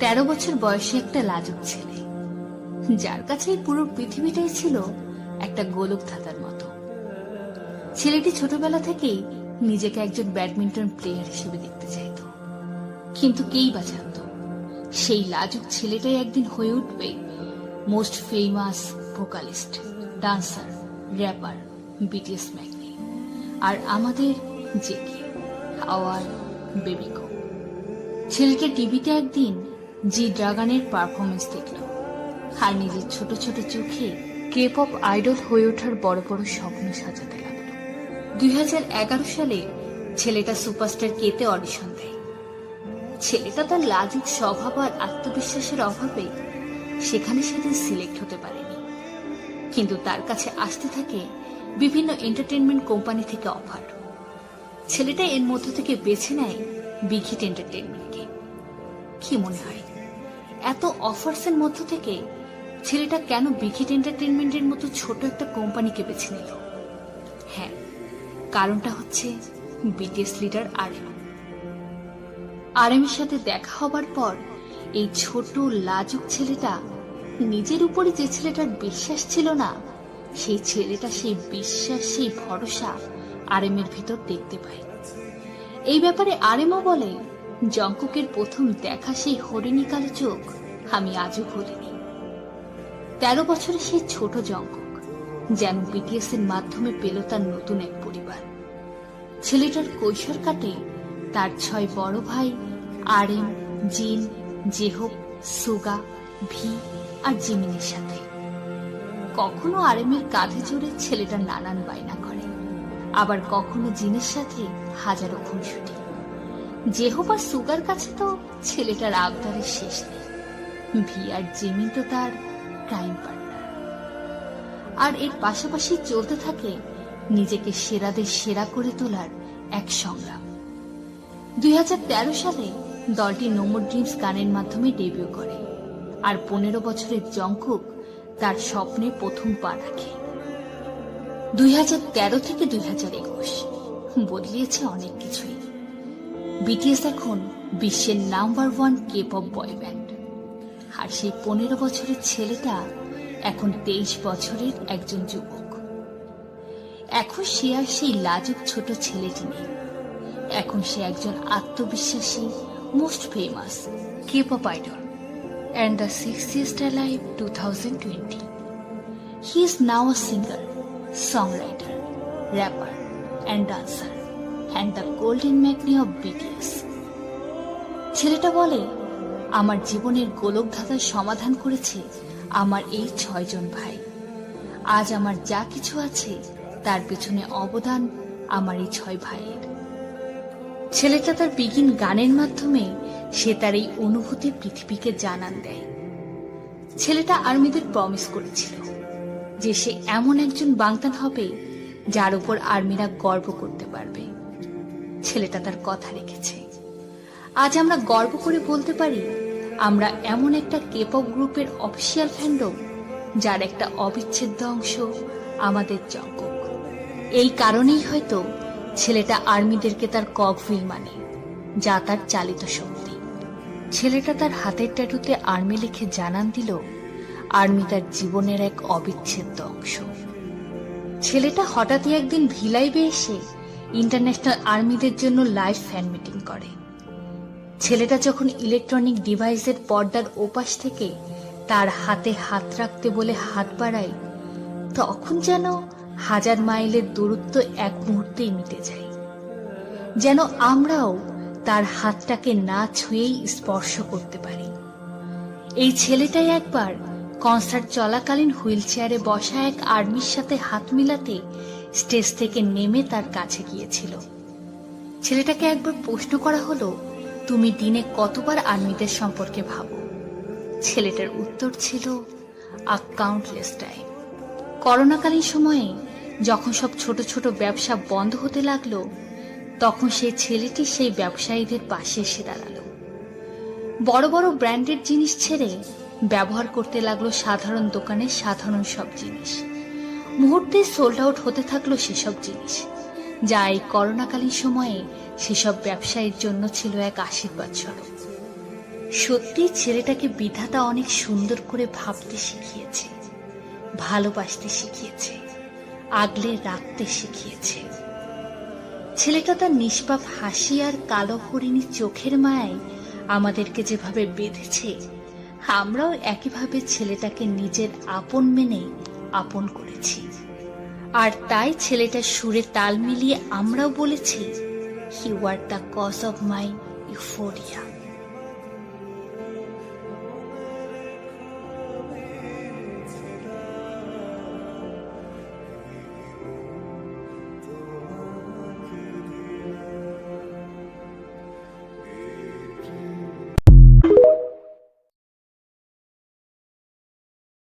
13 বছর বয়সী একটা লাজুক ছেলে, যার কাছে এই পুরো পৃথিবীটাই ছিল একটা গোলক ধাঁধার মতো। ছেলেটি ছোটবেলা থেকেই নিজেকে একজন ব্যাডমিন্টন প্লেয়ার হিসেবে দেখতে চাইত, কিন্তু কেই বা জানত সেই লাজুক ছেলেটাই একদিন হয়ে উঠবে most famous vocalist, dancer, rapper, BTS ম্যাগনি, আর আমাদের জেকে আওয়ার বেবিকো। ছেলেটা টিভিতে একদিন জি ড্রাগনের পারফরমেন্স দেখল, আর নিজের ছোট ছোট চোখে কে পপ আইডল হয়ে ওঠার বড় বড় স্বপ্ন সাজাতে লাগলো। 2011 সালে ছেলেটা সুপারস্টার কেতে অডিশন দেয়। ছেলেটা তার লাজুক স্বভাব আর আত্মবিশ্বাসের অভাবে সেখানে সেদিন সিলেক্ট হতে পারেনি, কিন্তু তার কাছে আসতে থাকে বিভিন্ন এন্টারটেনমেন্ট কোম্পানি থেকে অফার। ছেলেটা এর মধ্য থেকে বেছে নেয় বিগ হিট এন্টারটেনমেন্টকে। কি মনে হয় এত অফার্সের মধ্য থেকে ছেলেটা কেন বিগ হিট এন্টারটেনমেন্টের মতো ছোট একটা কোম্পানিকে বেছে নিল? হ্যাঁ, কারণটা হচ্ছে বিটিএস লিডার আরএম। আরএমের সাথে দেখা হবার পর এই ছোট লাজুক ছেলেটা নিজের উপরে যে ছেলেটার বিশ্বাস ছিল না, সেই ছেলেটা সেই বিশ্বাস, সেই ভরসা আরএমের ভিতর দেখতে পায়। এই ব্যাপারে আরএমও বলে, জংকুকের প্রথম দেখা সেই হরিণী কালো চোখ আমি আজও ভুলিনি। 13 বছরের সেই ছোট জংকুক যেন বিটিএস এর মাধ্যমে পেল তার নতুন এক পরিবার। ছেলেটার কৈশোর কাটে তার 6 বড় ভাই আরএম, জিন, জেহোপ, সুগা, ভি আর জিমিনের সাথে। কখনো আরএমের কাঁধে চড়ে ছেলেটা নানান বায়না করে, আবার কখনো জিনের সাথে হাজারো খুনসুটি। জেহোপ আর সুগার কাছে তো ছেলেটার আবদারের শেষ নেই। ভি আর জিমিন তো তার ক্রাইম পার্টনার। আর এর পাশাপাশি চলতে থাকে নিজেকে সেরাদের সেরা করে তোলার এক সংগ্রাম। 2013 সালে দলটি নো মোর ড্রিমস গানের মাধ্যমে ডেবিউ করে, আর 15 বছরের জংকুক তার স্বপ্নে প্রথম পা রাখে। 2013 থেকে 2021 বদলিয়েছে অনেক কিছুই। বিটিএস এখন বিশ্বের number 1 K pop boy band, আর সেই 15 বছরের ছেলেটা এখন 23 বছরের একজন যুবক। এখন সে আর সেই লাজুক ছোট ছেলেটি নেই, এখন সে একজন আত্মবিশ্বাসী most famous K pop idol and the 60th Alive 2020. He is now a singer, songwriter, rapper and dancer and the golden Magni of BTS. ছেলেটা বলে, আমার জীবনের গোলক ধাঁধার সমাধান করেছে আমার এই 6 জন ভাই। আজ আমার যা কিছু আছে তার পেছনে অবদান আমার এই 6 ভাইয়ের। ছেলেটা তার বিগিন গানের মাধ্যমে সে তার এই অনুভূতি পৃথিবীকে জানান দেয়। ছেলেটা আর্মিদের প্রমিস করেছিল যে সে এমন একজন বাংতান হবে যার উপর আর্মিরা গর্ব করতে পারবে। ছেলেটা তার কথা রেখেছে। আজ আমরা গর্ব করে বলতে পারি আমরা এমন একটা কে-পপ গ্রুপের অফিসিয়াল ফ্যান্ডম যার একটা অবিচ্ছেদ্য অংশ আমাদের জংকুক। এই কারণেই হয়তো ছেলেটা আর্মিদেরকে তার কগহুইল মানে, যা তার চালিত শক্তি। ছেলেটা তার হাতের ট্যাটুতে আর্মি লিখে জানান দিল আর্মি তার জীবনের এক অবিচ্ছেদ্য অংশ। ছেলেটা হঠাৎই একদিন ভিলাইবে এসে ইন্টারন্যাশনাল আর্মিদের জন্য লাইভ ফ্যান মিটিং করে। ছেলেটা যখন ইলেকট্রনিক ডিভাইসের পর্দার ওপাশ থেকে তার হাতে হাত রাখতে বলে হাত বাড়ায়, তখন যেন 1000 মাইলের দূরত্ব এক মুহূর্তেই মিটে যায়। যেন আমরাও তার হাতটাকে না ছুঁয়েই স্পর্শ করতে পারি। এই ছেলেটাই একবার কনসার্ট চলাকালীন হুইল চেয়ারে বসা এক আর্মির সাথে হাত মিলাতে স্টেজ থেকে নেমে তার কাছে গিয়েছিল। ছেলেটাকে একবার প্রশ্ন করা হলো, তুমি দিনে কতবার আর্মিদের সম্পর্কে ভাবো? ছেলেটার উত্তর ছিল, আ কাউন্টলেস টাইম। করোনাকালীন সময়ে যখন সব ছোট ছোট ব্যবসা বন্ধ হতে লাগলো, তখন সেই ছেলেটি সেই ব্যবসায়ীদের পাশে এসে দাঁড়ালো। বড় বড় ব্র্যান্ডেড জিনিস ছেড়ে ব্যবহার করতে লাগলো সাধারণ দোকানের সাধারণ সব জিনিস। মুহূর্তে সোল্ড আউট হতে থাকলো সেসব জিনিস, যা এই করোনাকালীন সময়ে সেসব ব্যবসায়ীর জন্য ছিল এক আশীর্বাদ স্বরূপ। সত্যি ছেলেটাকে বিধাতা অনেক সুন্দর করে ভাবতে শিখিয়েছে, ভালোবাসতে শিখিয়েছে, আগলে রাখতে শিখিয়েছে। ছেলেটা তার নিষ্পাপ হাসি আর কালো হরিণী চোখের মায়ায় আমাদেরকে যেভাবে বেঁধেছে, আমরাও একইভাবে ছেলেটাকে নিজের আপন মেনে আপন করেছি। আর তাই ছেলেটার সুরে তাল মিলিয়ে আমরাও বলেছি, you are the cause of my euphoria.